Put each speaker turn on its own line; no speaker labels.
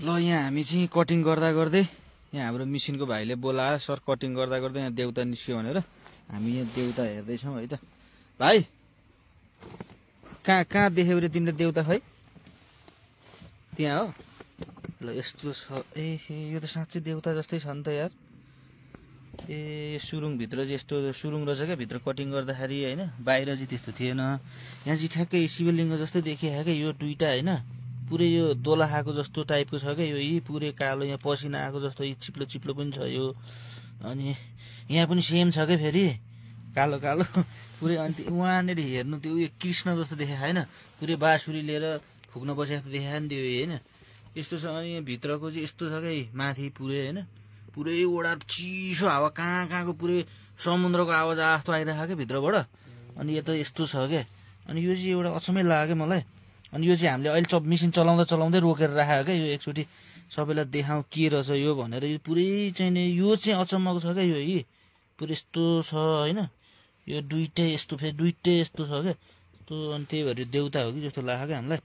ल यहाँ हामी चाहिँ कटिङ गर्दा गर्दै यहाँ हाम्रो मिसिनको भाइले बोलायो सर कटिङ गर्दा गर्दै यहाँ देउता निस्क्यो भनेर हामी यहाँ देउता हेर्दैछौँ है त भाइ कहाँ कहाँ देख्यौ रे तिमीले देउता खै त्यहाँ हो ल यस्तो छ ए यो त साँच्चै देउता जस्तै छ नि त यार ए सुरुङभित्र चाहिँ यस्तो सुरुङ रहेछ क्या भित्र कटिङ गर्दाखेरि होइन बाहिर चाहिँ त्यस्तो थिएन यहाँ चाहिँ ठ्याक्कै शिवलिङ्ग जस्तै देखिया क्या यो दुईटा होइन पुरै यो दोला खाएको जस्तो टाइपको छ क्या यो यी पुरै कालो यहाँ पसिना आएको जस्तो यी चिप्लो चिप्लो पनि छ यो अनि यहाँ पनि सेम छ क्या फेरि कालो कालो पुरै अनि वहाँनिर हेर्नु त्यो उयो कृष्ण जस्तो देखा होइन पुरै बाँसुरी लिएर फुक्न बसेको देखा नि त्यो होइन यस्तो छ अनि यहाँ भित्रको चाहिँ यस्तो छ क्या माथि पुरै होइन पुरै ओडा चिसो हावा कहाँ कहाँको पुरै समुद्रको आवाज जस्तो आइरहेको क्या भित्रबाट अनि यो त यस्तो छ क्या अनि यो चाहिँ एउटा अचम्मै लाग्यो मलाई अनि यो चाहिँ हामीले अहिले मिसिन चलाउँदा चलाउँदै रोकेर राखेको क्या यो एकचोटि सबैलाई देखाउँ के रहेछ यो भनेर यो पुरै चाहिँ नि यो चाहिँ अचम्मको छ क्या यो पुरै यस्तो छ होइन यो दुइटै यस्तो फेरि दुइटै यस्तो छ क्या त्यो अनि त्यही भएर देउता हो कि जस्तो लाग्यो क्या हामीलाई।